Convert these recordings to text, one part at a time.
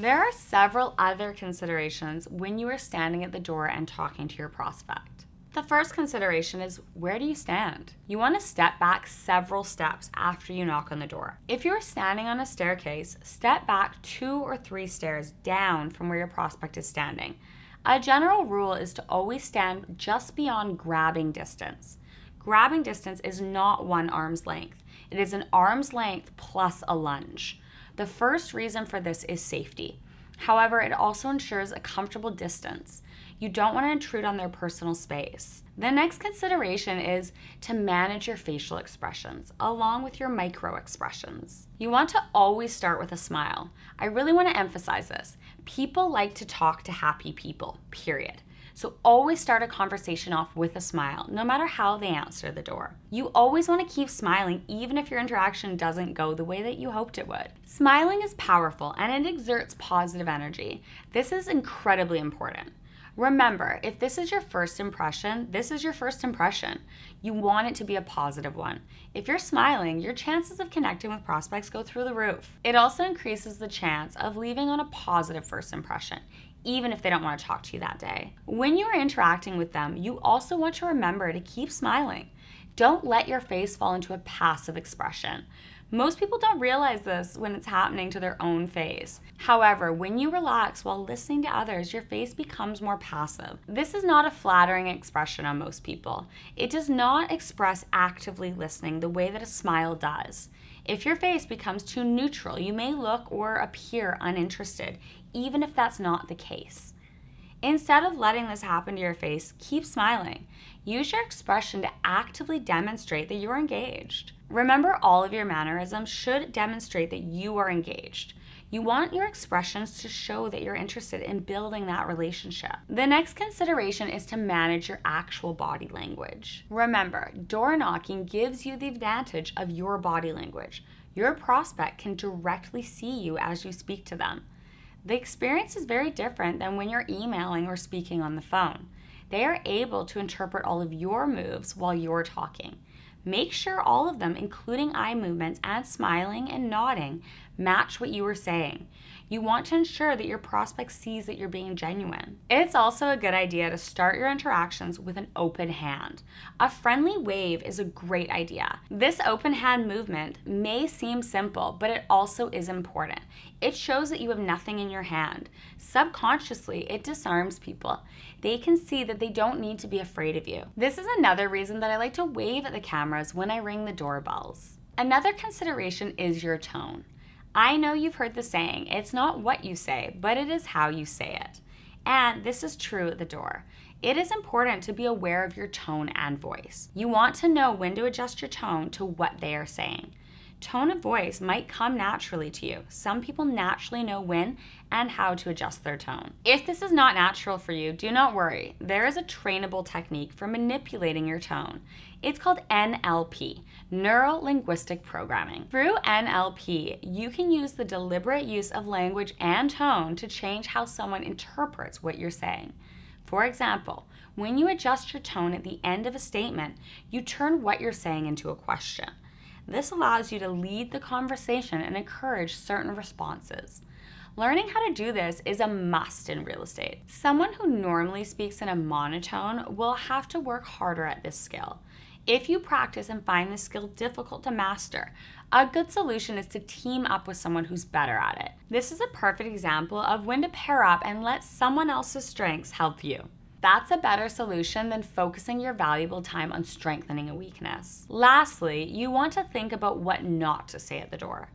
There are several other considerations when you are standing at the door and talking to your prospect. The first consideration is, where do you stand? You want to step back several steps after you knock on the door. If you're standing on a staircase, step back 2 or 3 stairs down from where your prospect is standing. A general rule is to always stand just beyond grabbing distance. Grabbing distance is not 1 arm's length. It is an arm's length plus a lunge. The first reason for this is safety. However, it also ensures a comfortable distance. You don't want to intrude on their personal space. The next consideration is to manage your facial expressions, along with your micro expressions. You want to always start with a smile. I really want to emphasize this. People like to talk to happy people, period. So always start a conversation off with a smile, no matter how they answer the door. You always want to keep smiling, even if your interaction doesn't go the way that you hoped it would. Smiling is powerful and it exerts positive energy. This is incredibly important. Remember, if this is your first impression, this is your first impression. You want it to be a positive one. If you're smiling, your chances of connecting with prospects go through the roof. It also increases the chance of leaving on a positive first impression, even if they don't want to talk to you that day. When you are interacting with them, you also want to remember to keep smiling. Don't let your face fall into a passive expression. Most people don't realize this when it's happening to their own face. However, when you relax while listening to others, your face becomes more passive. This is not a flattering expression on most people. It does not express actively listening the way that a smile does. If your face becomes too neutral, you may look or appear uninterested, even if that's not the case. Instead of letting this happen to your face, keep smiling. Use your expression to actively demonstrate that you are engaged. Remember, all of your mannerisms should demonstrate that you are engaged. You want your expressions to show that you're interested in building that relationship. The next consideration is to manage your actual body language. Remember, door knocking gives you the advantage of your body language. Your prospect can directly see you as you speak to them. The experience is very different than when you're emailing or speaking on the phone. They are able to interpret all of your moves while you're talking. Make sure all of them, including eye movements and smiling and nodding, match what you are saying. You want to ensure that your prospect sees that you're being genuine. It's also a good idea to start your interactions with an open hand. A friendly wave is a great idea. This open hand movement may seem simple, but it also is important. It shows that you have nothing in your hand. Subconsciously, it disarms people. They can see that they don't need to be afraid of you. This is another reason that I like to wave at the cameras when I ring the doorbells. Another consideration is your tone. I know you've heard the saying, it's not what you say, but it is how you say it. And this is true at the door. It is important to be aware of your tone and voice. You want to know when to adjust your tone to what they are saying. Tone of voice might come naturally to you. Some people naturally know when and how to adjust their tone. If this is not natural for you, do not worry. There is a trainable technique for manipulating your tone. It's called NLP, Neuro Linguistic Programming. Through NLP, you can use the deliberate use of language and tone to change how someone interprets what you're saying. For example, when you adjust your tone at the end of a statement, you turn what you're saying into a question. This allows you to lead the conversation and encourage certain responses. Learning how to do this is a must in real estate. Someone who normally speaks in a monotone will have to work harder at this skill. If you practice and find this skill difficult to master, a good solution is to team up with someone who's better at it. This is a perfect example of when to pair up and let someone else's strengths help you. That's a better solution than focusing your valuable time on strengthening a weakness. Lastly, you want to think about what not to say at the door.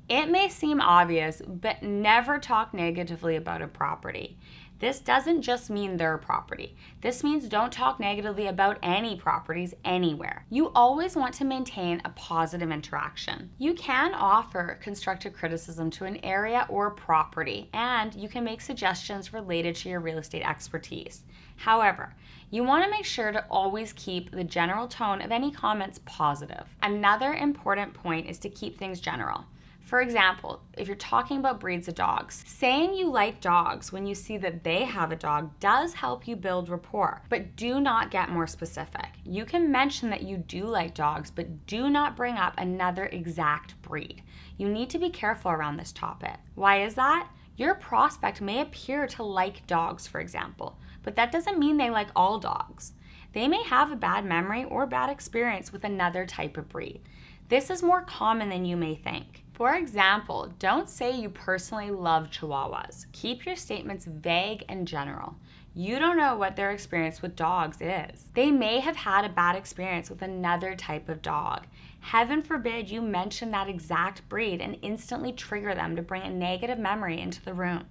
It may seem obvious, but never talk negatively about a property. This doesn't just mean their property. This means don't talk negatively about any properties anywhere. You always want to maintain a positive interaction. You can offer constructive criticism to an area or property, and you can make suggestions related to your real estate expertise. However, you want to make sure to always keep the general tone of any comments positive. Another important point is to keep things general. For example, if you're talking about breeds of dogs, saying you like dogs when you see that they have a dog does help you build rapport, but do not get more specific. You can mention that you do like dogs, but do not bring up another exact breed. You need to be careful around this topic. Why is that? Your prospect may appear to like dogs, for example, but that doesn't mean they like all dogs. They may have a bad memory or bad experience with another type of breed. This is more common than you may think. For example, don't say you personally love Chihuahuas. Keep your statements vague and general. You don't know what their experience with dogs is. They may have had a bad experience with another type of dog. Heaven forbid you mention that exact breed and instantly trigger them to bring a negative memory into the room.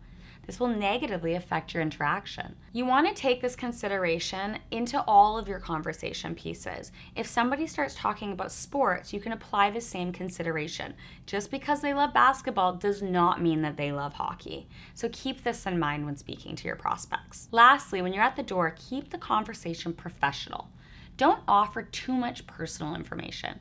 This will negatively affect your interaction. You want to take this consideration into all of your conversation pieces. If somebody starts talking about sports, you can apply the same consideration. Just because they love basketball does not mean that they love hockey. So keep this in mind when speaking to your prospects. Lastly, when you're at the door, keep the conversation professional. Don't offer too much personal information.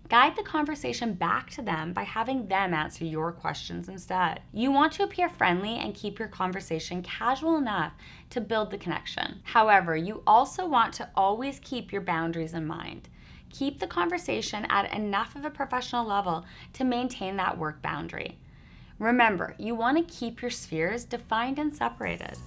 Guide the conversation back to them by having them answer your questions instead. You want to appear friendly and keep your conversation casual enough to build the connection. However, you also want to always keep your boundaries in mind. Keep the conversation at enough of a professional level to maintain that work boundary. Remember, you want to keep your spheres defined and separated.